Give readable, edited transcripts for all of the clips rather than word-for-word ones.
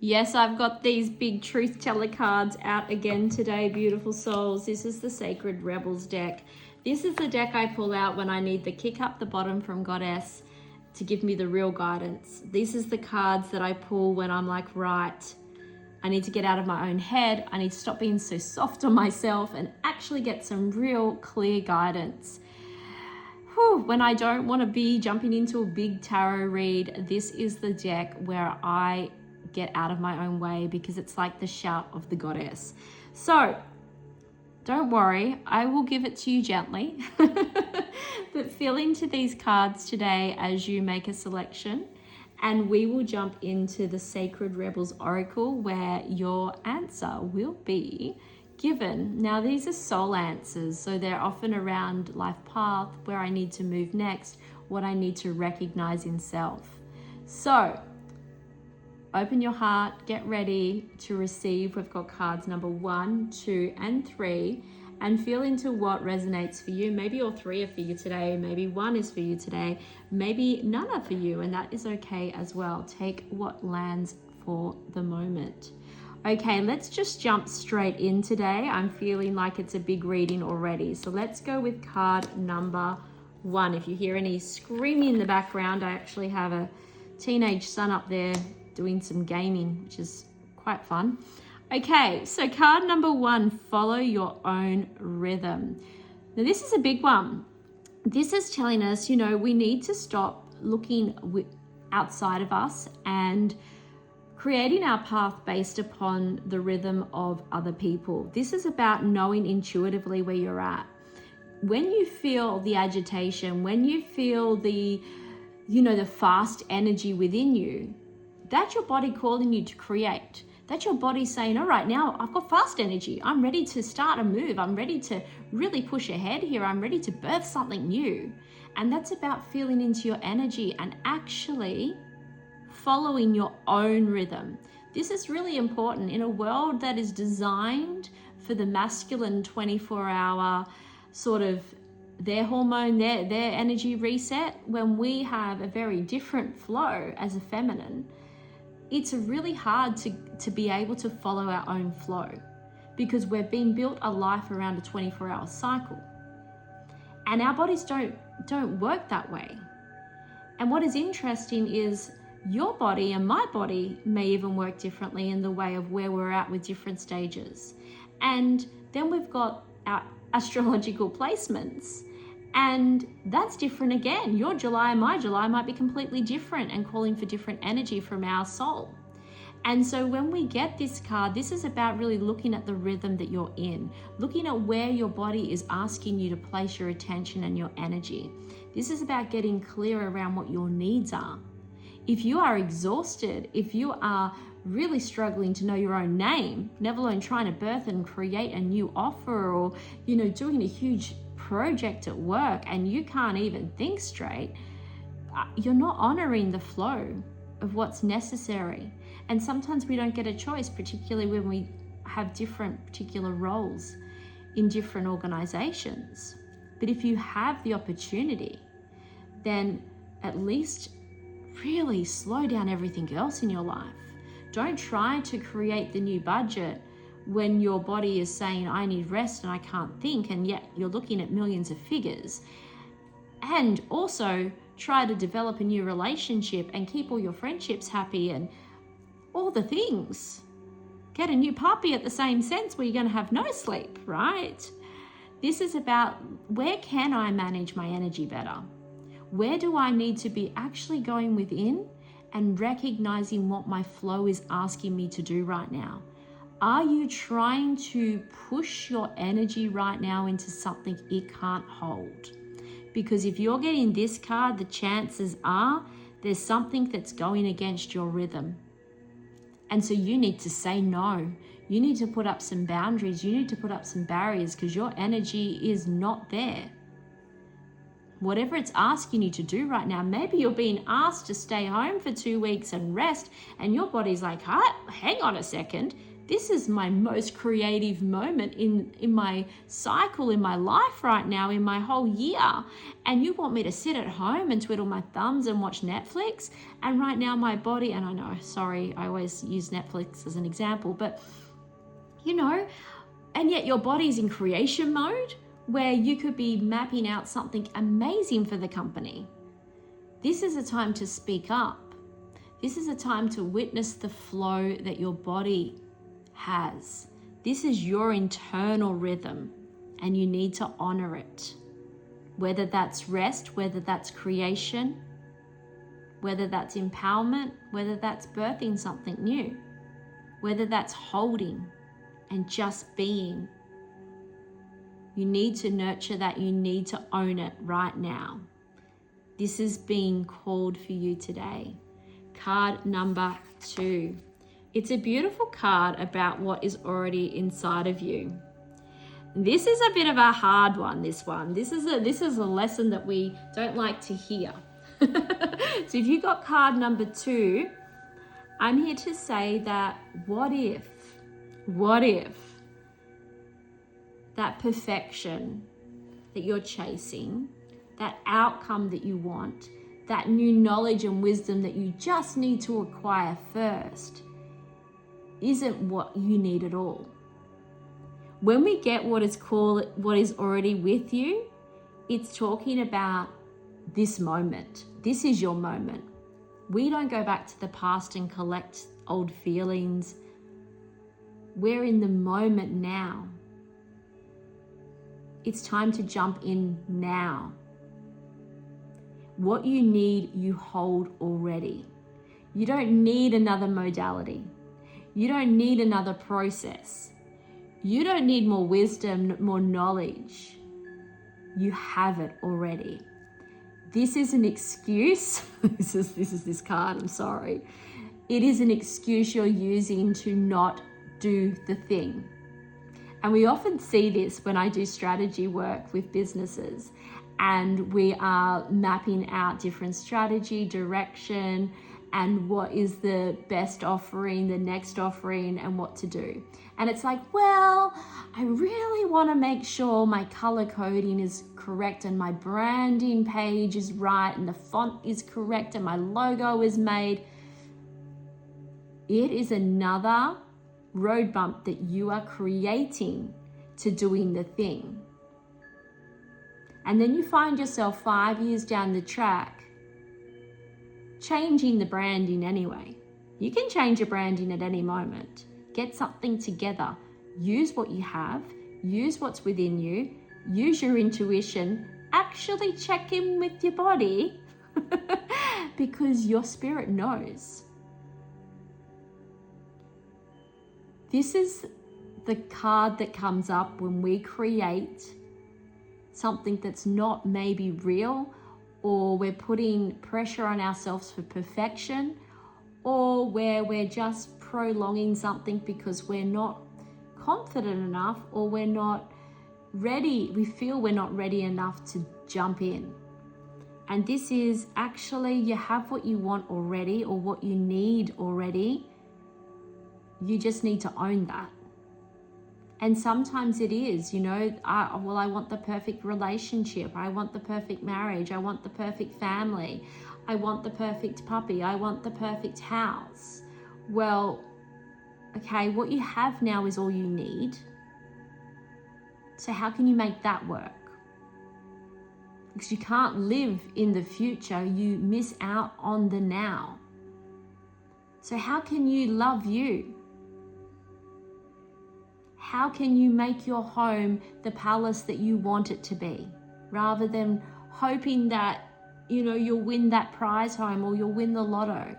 Yes, I've got these big truth teller cards out again today, beautiful souls. This is the Sacred Rebels deck. This is the deck I pull out when I need the kick up the bottom from Goddess to give me the real guidance. This is the cards that I pull when I'm like, right, I need to get out of my own head. I need to stop being so soft on myself and actually get some real clear guidance. When I don't want to be jumping into a big tarot read, this is the deck where I get out of my own way because it's like the shout of the Goddess. So don't worry, I will give it to you gently. But feel into these cards today as you make a selection, and we will jump into the Sacred Rebels Oracle where your answer will be given. Now these are soul answers, so they're often around life path, where I need to move next, what I need to recognize in self. So open your heart, get ready to receive. We've got cards number 1, 2, and 3, and feel into what resonates for you. Maybe all 3 are for you today, maybe 1 is for you today, maybe none are for you, and that is okay as well. Take what lands for the moment. Okay, let's just jump straight in today. I'm feeling like it's a big reading already. So let's go with card number 1. If you hear any screaming in the background, I actually have a teenage son up there doing some gaming, which is quite fun. Okay, so card number 1, follow your own rhythm. Now this is a big one. This is telling us, we need to stop looking outside of us and creating our path based upon the rhythm of other people. This is about knowing intuitively where you're at. When you feel the agitation, when you feel the fast energy within you, that's your body calling you to create. That's your body saying, all right, now I've got fast energy. I'm ready to start a move. I'm ready to really push ahead here. I'm ready to birth something new. And that's about feeling into your energy and actually following your own rhythm. This is really important in a world that is designed for the masculine 24-hour sort of their hormone, their energy reset. When we have a very different flow as a feminine, it's really hard to be able to follow our own flow because we're being built a life around a 24-hour cycle. And our bodies don't work that way. And what is interesting is your body and my body may even work differently in the way of where we're at with different stages. And then we've got our astrological placements, and that's different again. Your July and my July might be completely different and calling for different energy from our soul. And so when we get this card, this is about really looking at the rhythm that you're in, looking at where your body is asking you to place your attention and your energy. This is about getting clear around what your needs are. If you are exhausted, if you are really struggling to know your own name, never alone trying to birth and create a new offer, or, doing a huge project at work and you can't even think straight, you're not honoring the flow of what's necessary. And sometimes we don't get a choice, particularly when we have different particular roles in different organizations. But if you have the opportunity, then at least really slow down everything else in your life. Don't try to create the new budget when your body is saying, I need rest and I can't think, and yet you're looking at millions of figures. And also try to develop a new relationship and keep all your friendships happy and all the things. Get a new puppy at the same sense where you're going to have no sleep, right? This is about, where can I manage my energy better? Where do I need to be actually going within and recognizing what my flow is asking me to do right now? Are you trying to push your energy right now into something it can't hold? Because if you're getting this card, the chances are there's something that's going against your rhythm. And so you need to say no. You need to put up some boundaries. You need to put up some barriers because your energy is not there. Whatever it's asking you to do right now, maybe you're being asked to stay home for 2 weeks and rest, and your body's like, hang on a second, This is my most creative moment in my cycle, in my life right now, in my whole year. And you want me to sit at home and twiddle my thumbs and watch Netflix? And right now my body, and I know, sorry, I always use Netflix as an example, but and yet your body's in creation mode where you could be mapping out something amazing for the company. This is a time to speak up. This is a time to witness the flow that your body has. This is your internal rhythm and you need to honor it. Whether that's rest, whether that's creation, whether that's empowerment, whether that's birthing something new, whether that's holding and just being. You need to nurture that. You need to own it right now. This is being called for you today. Card number 2. It's a beautiful card about what is already inside of you. This is a bit of a hard one, this one. This is a lesson that we don't like to hear. So if you got card number 2, I'm here to say that what if that perfection that you're chasing, that outcome that you want, that new knowledge and wisdom that you just need to acquire first, isn't what you need at all. When we get what is already with you, it's talking about this moment. This is your moment. We don't go back to the past and collect old feelings. We're in the moment now. It's time to jump in now. What you need, you hold already. You don't need another modality. You don't need another process. You don't need more wisdom, more knowledge. You have it already. This is an excuse. This is this card, I'm sorry. It is an excuse you're using to not do the thing. And we often see this when I do strategy work with businesses and we are mapping out different strategy, direction, and what is the best offering, the next offering, and what to do. And it's like, well, I really want to make sure my color coding is correct and my branding page is right and the font is correct and my logo is made. It is another road bump that you are creating to doing the thing. And then you find yourself 5 years down the track changing the branding anyway. You can change your branding at any moment. Get something together. Use what you have. Use what's within you. Use your intuition. Actually check in with your body because your spirit knows. This is the card that comes up when we create something that's not maybe real, or we're putting pressure on ourselves for perfection, or where we're just prolonging something because we're not confident enough, or we're not ready. We feel we're not ready enough to jump in. And this is actually, you have what you want already or what you need already. You just need to own that. And sometimes it is, I want the perfect relationship. I want the perfect marriage. I want the perfect family. I want the perfect puppy. I want the perfect house. Well, okay, what you have now is all you need. So how can you make that work? Because you can't live in the future. You miss out on the now. So how can you love you? How can you make your home the palace that you want it to be, rather than hoping that, you'll win that prize home or you'll win the lotto?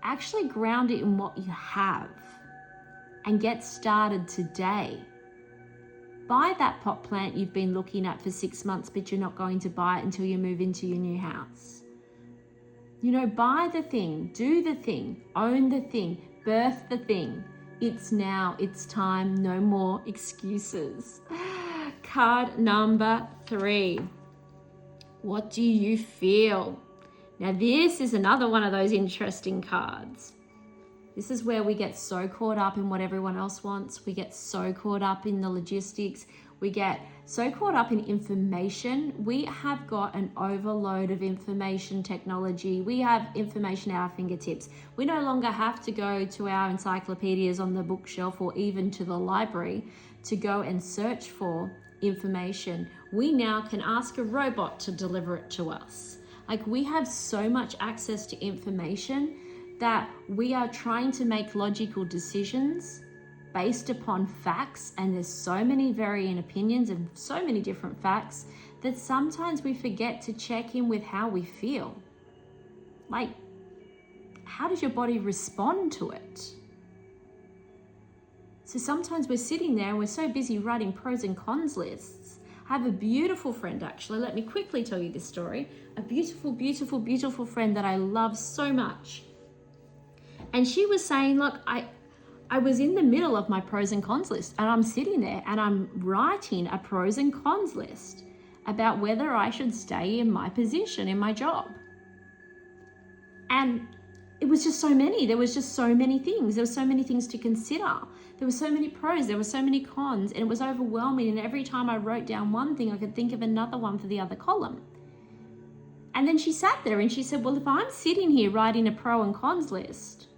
Actually ground it in what you have and get started today. Buy that pot plant you've been looking at for 6 months, but you're not going to buy it until you move into your new house. Buy the thing, do the thing, own the thing, birth the thing. It's now, it's time, no more excuses. Card number 3. What do you feel? Now this is another one of those interesting cards. This is where we get so caught up in what everyone else wants. We get so caught up in the logistics. We get so caught up in information. We have got an overload of information technology. We have information at our fingertips. We no longer have to go to our encyclopedias on the bookshelf or even to the library to go and search for information. We now can ask a robot to deliver it to us. Like, we have so much access to information that we are trying to make logical decisions based upon facts, and there's so many varying opinions and so many different facts that sometimes we forget to check in with how we feel. Like, how does your body respond to it? So sometimes we're sitting there and we're so busy writing pros and cons lists. I have a beautiful friend, actually. Let me quickly tell you this story. A beautiful, beautiful, beautiful friend that I love so much. And she was saying, look, I was in the middle of my pros and cons list, and I'm sitting there and I'm writing a pros and cons list about whether I should stay in my position, in my job. And it was just so many. There was just so many things. There were so many things to consider. There were so many pros. There were so many cons, and it was overwhelming. And every time I wrote down one thing, I could think of another one for the other column. And then she sat there and she said, well, if I'm sitting here writing a pro and cons list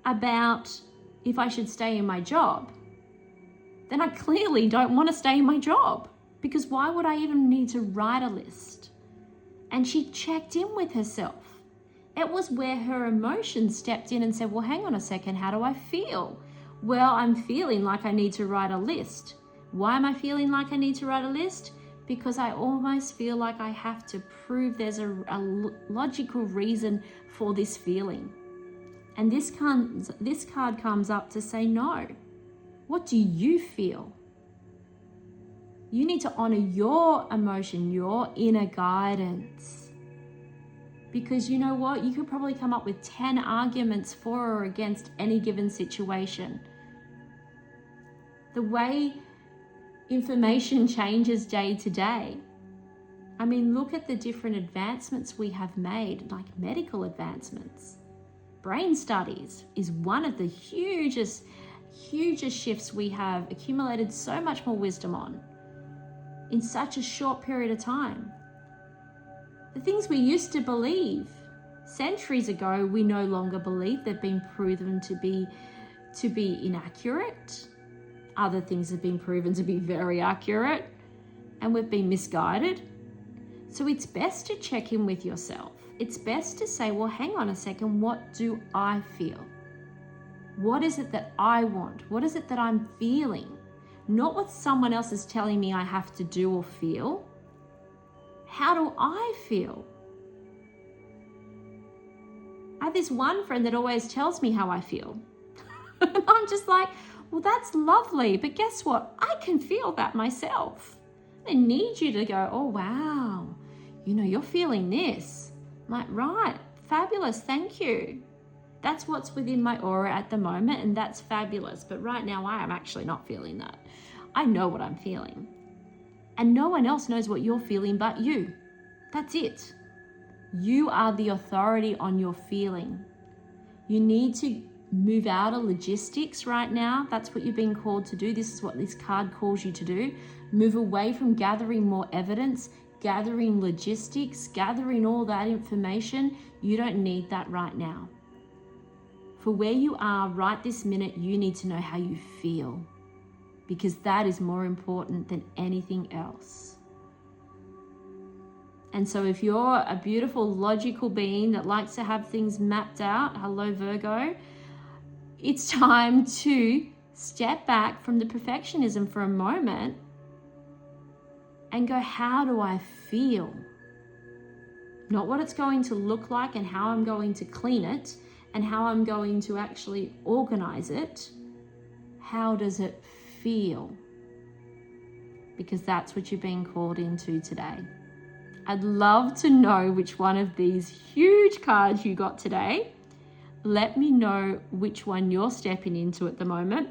about if I should stay in my job, then I clearly don't want to stay in my job, because why would I even need to write a list? And she checked in with herself. It was where her emotions stepped in and said, well, hang on a second, how do I feel? Well, I'm feeling like I need to write a list. Why am I feeling like I need to write a list? Because I almost feel like I have to prove there's a logical reason for this feeling. And this card comes up to say, no. What do you feel? You need to honor your emotion, your inner guidance. Because you know what? You could probably come up with 10 arguments for or against any given situation. The way information changes day to day. I mean, look at the different advancements we have made, like medical advancements. Brain studies is one of the hugest shifts we have accumulated so much more wisdom on in such a short period of time. The things we used to believe centuries ago, we no longer believe. They've been proven to be inaccurate. Other things have been proven to be very accurate, and we've been misguided. So it's best to check in with yourself. It's best to say, well, hang on a second, what do I feel? What is it that I want? What is it that I'm feeling? Not what someone else is telling me I have to do or feel. How do I feel? I have this one friend that always tells me how I feel. And I'm just like, well, that's lovely, but guess what? I can feel that myself. I need you to go, oh, wow, you're feeling this. I'm like, right, fabulous, thank you. That's what's within my aura at the moment, and that's fabulous. But right now, I am actually not feeling that. I know what I'm feeling. And no one else knows what you're feeling but you. That's it. You are the authority on your feeling. You need to move out of logistics right now. That's what you're being called to do. This is what this card calls you to do. Move away from gathering more evidence, gathering logistics, gathering all that information. You don't need that right now. For where you are right this minute, you need to know how you feel, because that is more important than anything else. And so if you're a beautiful, logical being that likes to have things mapped out, hello Virgo, it's time to step back from the perfectionism for a moment and go, how do I feel? Not what it's going to look like and how I'm going to clean it and how I'm going to actually organize it. How does it feel? Because that's what you're being called into today. I'd love to know which one of these huge cards you got today. Let me know which one you're stepping into at the moment.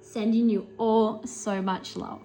Sending you all so much love.